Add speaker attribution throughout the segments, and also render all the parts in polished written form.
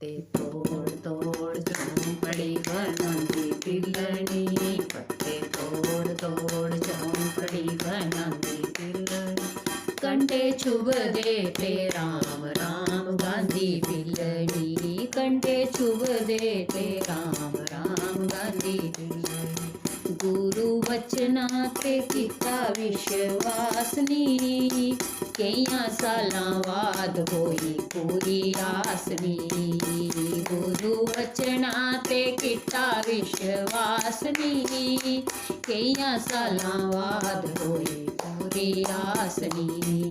Speaker 1: पत्ते तोड़ तोड़ झोंपड़ी बनांदी पिल्लनी, पत्ते तोड़ तोड़ झोंपड़ी बनांदी पिल्लनी। कंडे चुभदे ते राम राम गांधी पिल्लनी, कंडे चुभदे ते राम राम गांधी पिल्लनी। गुरु वचना ते कीता विश्वास नी, कईयां सालां बाद होई पूरी आस नी। गुरु वचना ते कीता विश्वास नी, कईयां सालां बाद होई पूरी आस नी।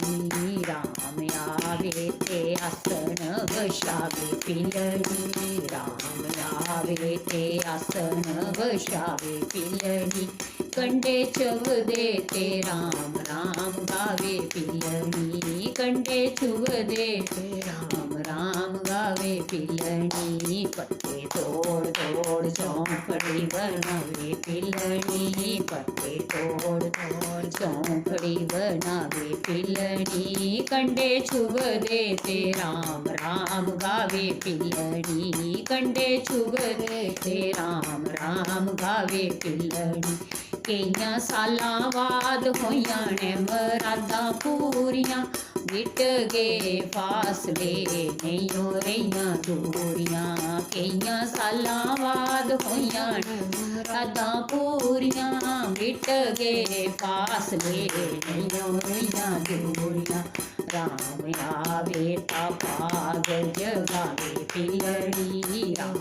Speaker 1: राम आवे ते आसन बछावे पिल्लनी, राम आवे ते आसन बछावे पिल्लनी। कंडे चुभदे ते राम राम गावे पिल्लनी, कंडे चुभदे ते राम राम गावे पिल्लनी। पत्ते तोड़ तोड़ झोंपड़ी बनावे पिल्लनी, पत्ते तोड़ तोड़ झोंपड़ी बनावे पिल्लनी। कंडे चुभदे ते राम राम गावे पिल्लनी, कंडे चुभदे ते राम राम गावे पिल्लनी। कईयां सालां बाद होइयां ने मरादां पूरियां, मिट गए फासले नेइयों रेहियां दूरियां। कईयां सालां बाद होइयां ने मरादां पूरियां, मिट गए फासले नेइयों रेहियां दूरियां। राम आवे ता पाग जगावे पिल्लनी, राम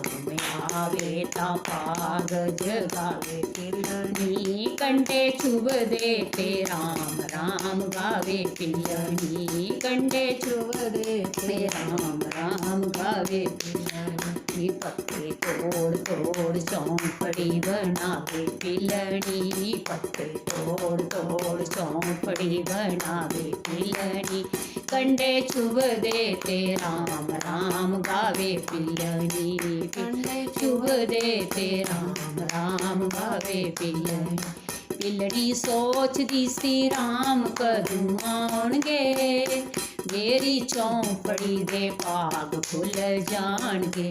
Speaker 1: आवे ता पाग जगावे पिल्लनी। कंडे चुभदे ते राम राम गावे पिल्लनी, कंडे चुभदे ते राम राम गावे पिल्लनी। पत्ते तोड़ तोड़ झोंपड़ी बनावे पिल्लनी, पत्ते तोड़ तोड़ झोंपड़ी बनावे पिल्लनी। कंडे चुभदे ते राम राम गावे पिल्लनी, कंडे चुभदे ते राम राम गावे पिल्लनी। पिल्लनी सोचदी सी राम कदूं आउणगे, मेरी चौंपड़ी दे भाग खुल जाणगे।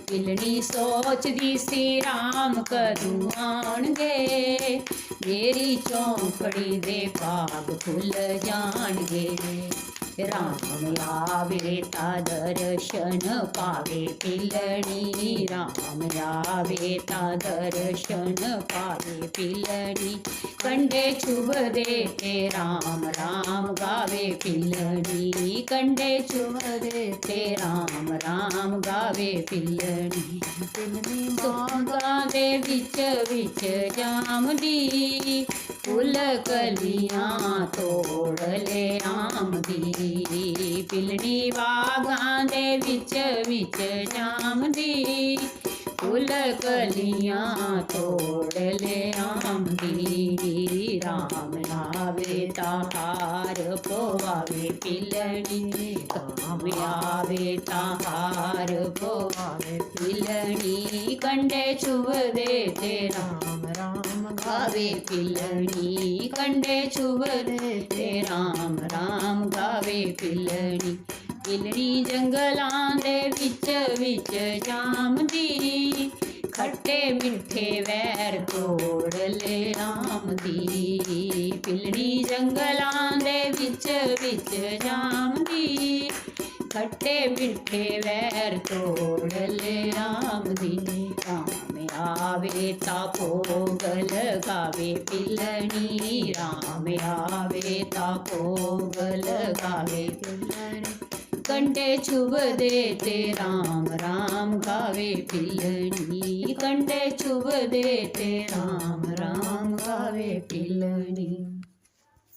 Speaker 1: पिल्लनी सोचदी सी राम कदूं आउणगे, मेरी चौंपड़ी दे भाग खुल जाणगे। राम आवे ता दर्शन पावे पिल्लनी, राम आवे ता दर्शन पावे पिल्लनी। कंडे चुभदे ते राम राम गावे पिल्लनी, कंडे चुभदे ते राम राम गावे पिल्लनी। पिल्लनी बागां दे विच विच जामदी, फुल कलियां तोड़ ले आमदी। पिल्लनी बागां दे विच विच जामदी, फुल कलियां तोड़ ले आमदी। राम आवे ता हार पवावे पिल्लनी, राम आवे ता हार पवावे पिल्लनी। कंडे चुभदे ते राम राम गावे पिल्लनी, कंडे चुभदे ते राम राम गावे पिल्लनी। पिल्लनी जंगलां दे विच विच जामदी, खट्टे मिठे वैर तोड़ ले आमदी। पिल्लनी जंगलां दे विच विच जामदी, खट्टे मिठे वैर तोड़ ले आमदी। राम आवे ता भोग लगावे पिल्लनी, राम आवे ता भोग लगावे पिल्लनी। कंडे चुभदे ते राम राम गावे पिल्लनी, कंडे चुभदे ते राम राम गावे पिल्लनी।